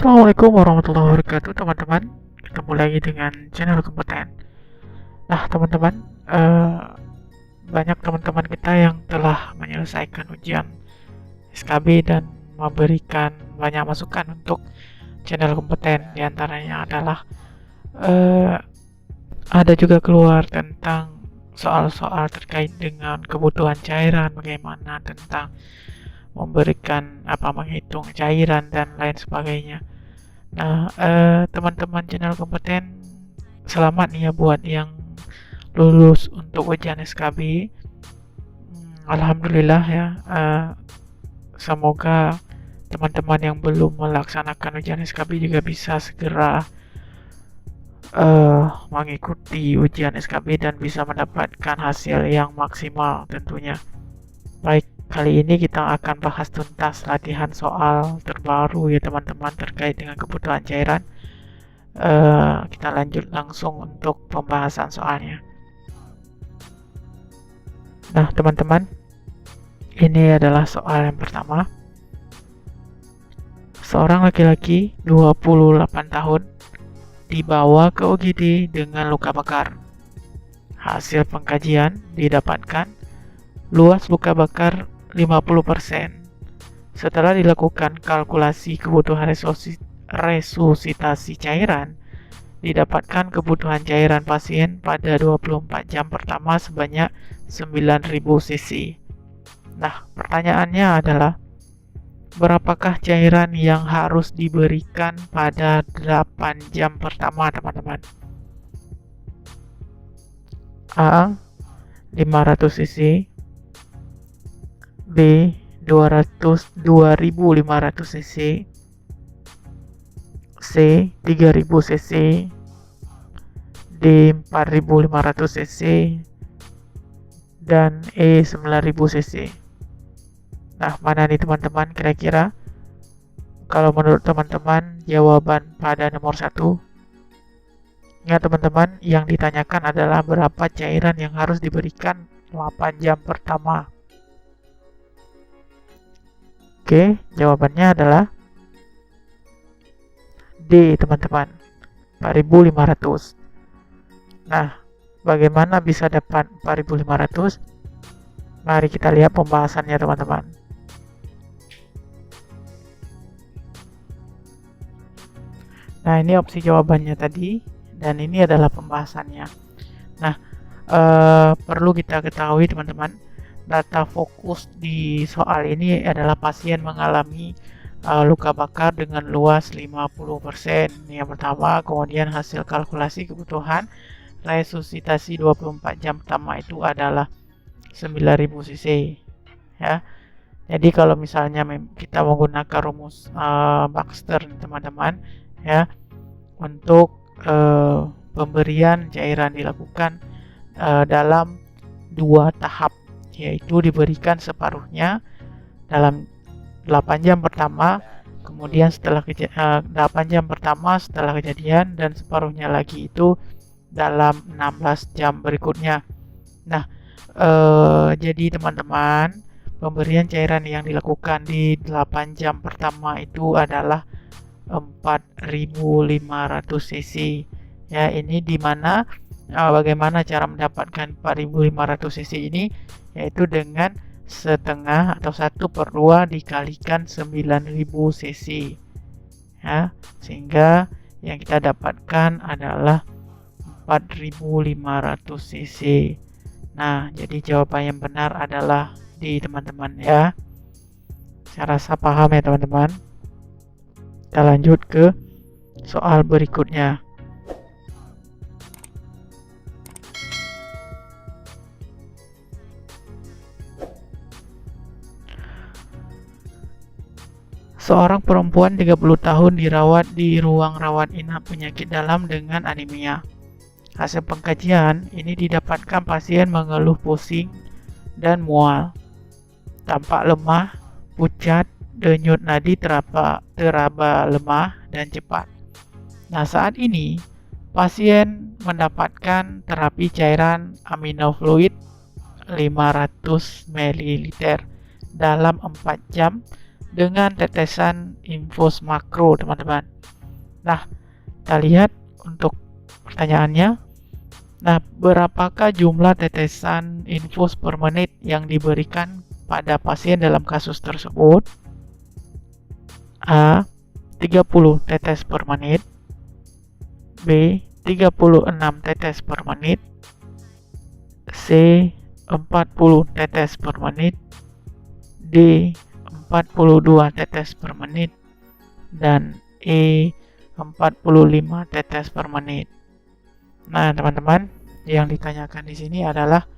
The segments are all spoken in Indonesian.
Assalamualaikum warahmatullahi wabarakatuh, teman-teman. Ketemu lagi dengan channel kompeten. Nah, teman-teman, banyak teman-teman kita yang telah menyelesaikan ujian SKB dan memberikan banyak masukan untuk channel kompeten. Di antaranya adalah eh, ada juga keluar tentang soal-soal terkait dengan kebutuhan cairan, bagaimana tentang memberikan menghitung cairan dan lain sebagainya. Nah, teman-teman channel kompeten, selamat nih ya buat yang lulus untuk ujian SKB. Alhamdulillah ya. Semoga teman-teman yang belum melaksanakan ujian SKB juga bisa segera mengikuti ujian SKB dan bisa mendapatkan hasil yang maksimal tentunya. Baik, kali ini kita akan bahas tuntas latihan soal terbaru ya teman-teman terkait dengan kebutuhan cairan. Kita lanjut langsung untuk pembahasan soalnya. Nah teman-teman, ini adalah soal yang pertama. Seorang laki-laki 28 tahun dibawa ke UGD dengan luka bakar. Hasil pengkajian didapatkan luas luka bakar 50%. Setelah dilakukan kalkulasi kebutuhan resusitasi cairan, didapatkan kebutuhan cairan pasien pada 24 jam pertama sebanyak 9.000 cc. Nah, pertanyaannya adalah berapakah cairan yang harus diberikan pada 8 jam pertama, teman-teman? A. 500 cc, B. 2500 cc, C. 3000 cc, D. 4500 cc, dan E. 9000 cc. Nah, mana nih teman-teman kira-kira? Kalau menurut teman-teman jawaban pada nomor 1. Ingat teman-teman, yang ditanyakan adalah berapa cairan yang harus diberikan 8 jam pertama. Oke, jawabannya adalah D, teman-teman, 4500. Nah, bagaimana bisa dapat 4500? Mari kita lihat pembahasannya, teman-teman. Nah, ini opsi jawabannya tadi, dan ini adalah pembahasannya. Nah, perlu kita ketahui, teman-teman, data fokus di soal ini adalah pasien mengalami luka bakar dengan luas 50%. Yang pertama, kemudian hasil kalkulasi kebutuhan resusitasi 24 jam pertama itu adalah 9.000 cc ya. Jadi kalau misalnya kita menggunakan rumus Baxter, teman-teman ya, untuk pemberian cairan dilakukan dalam 2 tahap, yaitu diberikan separuhnya dalam 8 jam pertama, kemudian setelah 8 jam pertama setelah kejadian, dan separuhnya lagi itu dalam 16 jam berikutnya. Nah, jadi teman-teman, pemberian cairan yang dilakukan di 8 jam pertama itu adalah 4.500 cc ya. Ini dimana bagaimana cara mendapatkan 4.500 cc ini, yaitu dengan setengah atau 1/2 dikalikan 9.000 cc ya, sehingga yang kita dapatkan adalah 4.500 cc. Nah, jadi jawaban yang benar adalah D, teman-teman ya. Saya rasa paham ya teman-teman. Kita lanjut ke soal berikutnya. Seorang perempuan 30 tahun dirawat di ruang rawat inap penyakit dalam dengan anemia. Hasil pengkajian ini didapatkan pasien mengeluh pusing dan mual, tampak lemah, pucat, denyut nadi teraba lemah dan cepat. Nah, saat ini pasien mendapatkan terapi cairan aminofluid 500 ml dalam 4 jam dengan tetesan infus makro, teman-teman. Nah, kita lihat untuk pertanyaannya. Nah, berapakah jumlah tetesan infus per menit yang diberikan pada pasien dalam kasus tersebut? A. 30 tetes per menit. B. 36 tetes per menit. C. 40 tetes per menit. D. 42 tetes per menit. Dan E. 45 tetes per menit. Nah, teman-teman, yang ditanyakan di sini adalah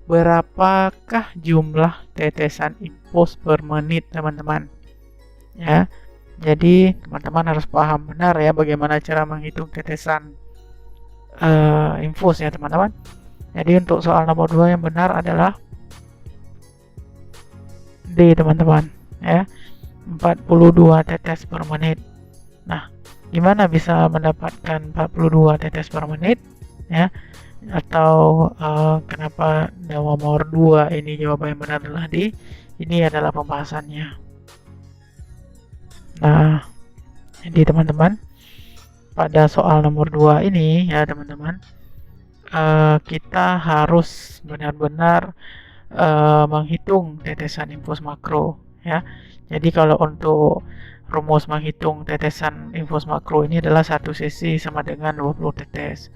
berapakah jumlah tetesan infus per menit, teman-teman. Ya. Jadi, teman-teman harus paham benar ya bagaimana cara menghitung tetesan infus ya, teman-teman. Jadi, untuk soal nomor 2 yang benar adalah D, teman-teman, ya. 42 tetes per menit. Nah, gimana bisa mendapatkan 42 tetes per menit? Ya, atau kenapa nomor 2 ini jawaban yang benar adalah D? Ini adalah pembahasannya. Nah, jadi teman-teman, pada soal nomor 2 ini ya teman-teman, kita harus benar-benar menghitung tetesan infus makro ya. Jadi kalau untuk rumus menghitung tetesan infus makro ini adalah 1 cc sama dengan 20 tetes.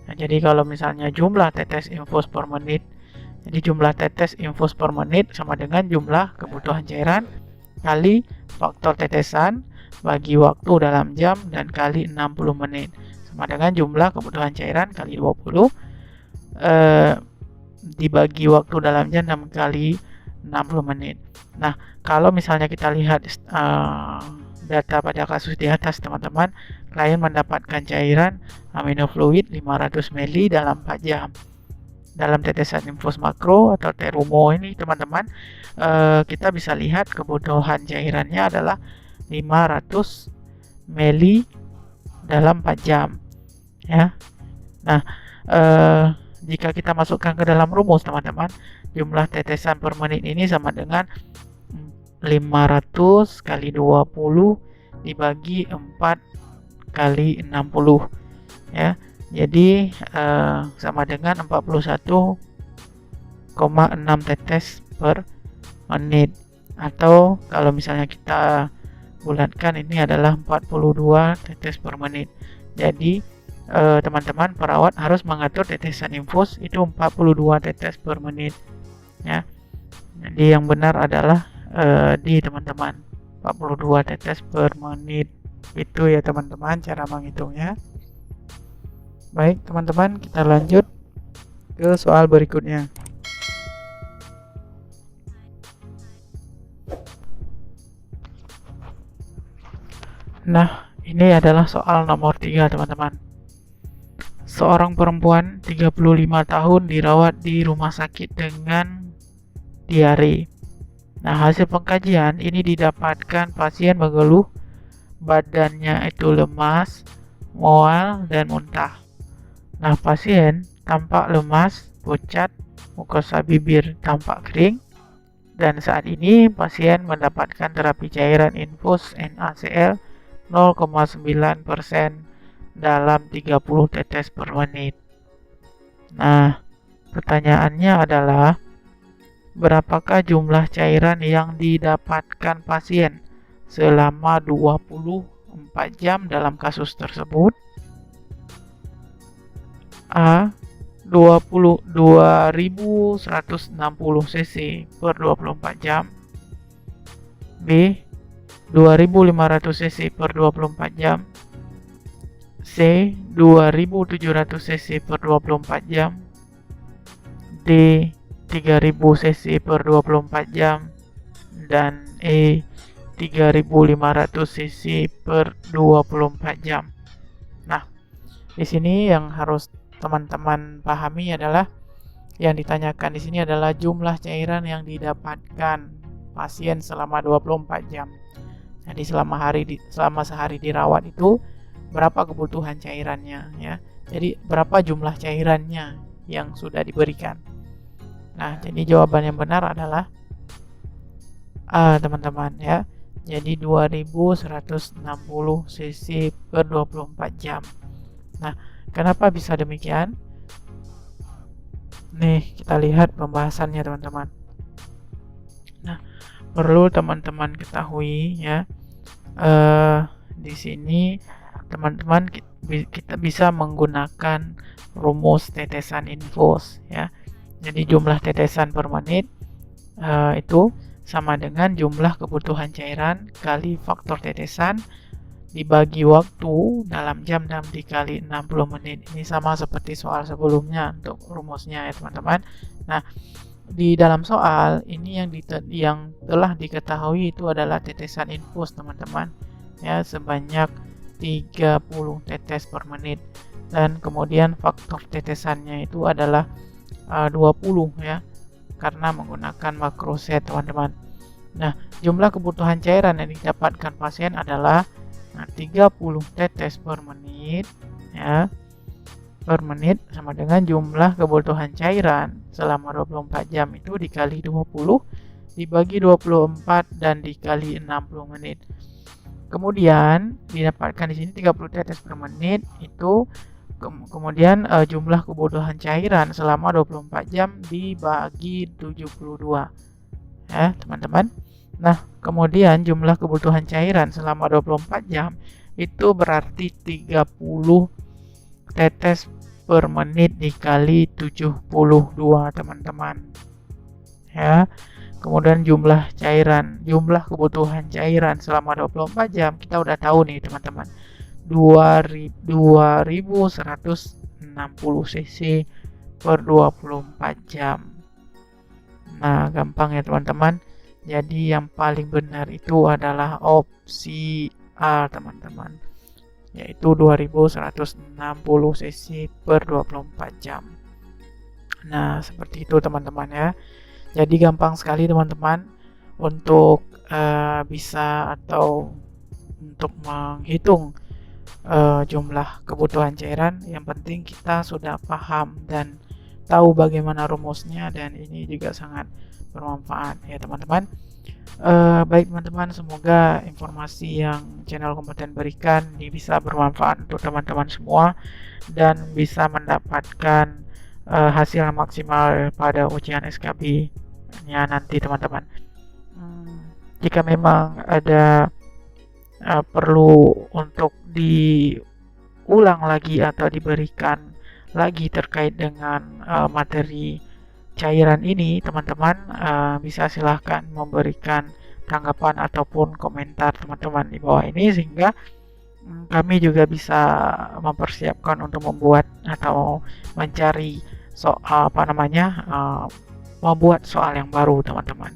Nah, jadi kalau misalnya jumlah tetes infus per menit, jadi jumlah tetes infus per menit sama dengan jumlah kebutuhan cairan kali faktor tetesan bagi waktu dalam jam dan kali 60 menit sama dengan jumlah kebutuhan cairan kali 20 dibagi waktu dalam jam 6 kali 60 menit. Nah, kalau misalnya kita lihat data pada kasus di atas, teman-teman, klien mendapatkan cairan aminofluid 500 ml dalam 4 jam. Dalam tetesan infus makro atau Terumo ini, teman-teman, kita bisa lihat kebutuhan cairannya adalah 500 ml dalam 4 jam. Ya. Nah, jika kita masukkan ke dalam rumus, teman-teman, jumlah tetesan per menit ini sama dengan 500 kali 20 dibagi 4 kali 60 ya. Jadi sama dengan 41,6 tetes per menit, atau kalau misalnya kita bulatkan ini adalah 42 tetes per menit. Jadi teman-teman perawat harus mengatur tetesan infus itu 42 tetes per menit ya. Jadi yang benar adalah di teman-teman 42 tetes per menit. Itu ya teman-teman cara menghitungnya. Baik teman-teman, kita lanjut ke soal berikutnya. Nah, ini adalah soal nomor 3 teman-teman. Seorang perempuan 35 tahun dirawat di rumah sakit dengan diare. Nah, hasil pengkajian ini didapatkan pasien mengeluh badannya itu lemas, mual, dan muntah. Nah, pasien tampak lemas, pucat, mukosa bibir tampak kering, dan saat ini pasien mendapatkan terapi cairan infus NaCl 0,9% dalam 30 tetes per menit. Nah, pertanyaannya adalah berapakah jumlah cairan yang didapatkan pasien selama 24 jam dalam kasus tersebut? A. 22.160 cc per 24 jam. B. 2.500 cc per 24 jam. C. 2.700 cc per 24 jam. D. 3.000 cc per 24 jam, dan E 3.500 cc per 24 jam. Nah, di sini yang harus teman-teman pahami adalah yang ditanyakan di sini adalah jumlah cairan yang didapatkan pasien selama 24 jam. Jadi selama sehari dirawat itu berapa kebutuhan cairannya ya. Jadi berapa jumlah cairannya yang sudah diberikan. Nah, jadi jawaban yang benar adalah A, teman-teman ya. jadi 2160 cc per 24 jam. Nah, kenapa bisa demikian? Nih, kita lihat pembahasannya teman-teman. Nah, perlu teman-teman ketahui ya, di sini teman-teman kita bisa menggunakan rumus tetesan infus ya. Jadi jumlah tetesan per menit itu sama dengan jumlah kebutuhan cairan kali faktor tetesan dibagi waktu dalam jam dan dikali 60 menit. Ini sama seperti soal sebelumnya untuk rumusnya ya teman-teman. Nah, di dalam soal ini yang telah diketahui itu adalah tetesan infus teman-teman ya, sebanyak 30 tetes per menit, dan kemudian faktor tetesannya itu adalah 20 ya, karena menggunakan makroset teman-teman. Nah, jumlah kebutuhan cairan yang didapatkan pasien adalah 30 tetes per menit ya, per menit sama dengan jumlah kebutuhan cairan selama 24 jam itu dikali 20 dibagi 24 dan dikali 60 menit. Kemudian didapatkan di sini 30 tetes per menit itu kemudian jumlah kebutuhan cairan selama 24 jam dibagi 72 ya teman-teman. Nah, kemudian jumlah kebutuhan cairan selama 24 jam itu berarti 30 tetes per menit dikali 72 teman-teman ya. Kemudian jumlah kebutuhan cairan selama 24 jam kita udah tahu nih teman-teman, 2160 cc per 24 jam. Nah, gampang ya teman-teman. Jadi yang paling benar itu adalah opsi A teman-teman, yaitu 2160 cc per 24 jam. Nah, seperti itu teman-teman ya. Jadi gampang sekali teman-teman untuk bisa atau untuk menghitung jumlah kebutuhan cairan. Yang penting kita sudah paham dan tahu bagaimana rumusnya, dan ini juga sangat bermanfaat ya teman-teman. Baik teman-teman, semoga informasi yang channel kompeten berikan ini bisa bermanfaat untuk teman-teman semua dan bisa mendapatkan hasil yang maksimal pada ujian SKB nya nanti teman-teman. Jika memang ada perlu untuk diulang lagi atau diberikan lagi terkait dengan materi cairan ini, teman-teman bisa silahkan memberikan tanggapan ataupun komentar teman-teman di bawah ini, sehingga kami juga bisa mempersiapkan untuk membuat atau mencari soal membuat soal yang baru teman-teman.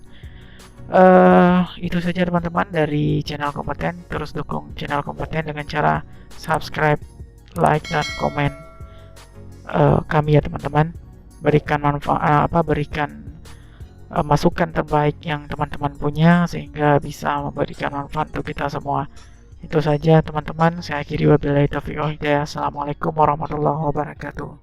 Itu saja teman-teman dari channel kompeten. Terus dukung channel kompeten dengan cara subscribe, like, dan komen kami ya teman-teman. Berikan masukan terbaik yang teman-teman punya sehingga bisa memberikan manfaat untuk kita semua. Itu saja teman-teman, saya akhiri wabillahi taufiq wal hidayah. Assalamualaikum warahmatullahi wabarakatuh.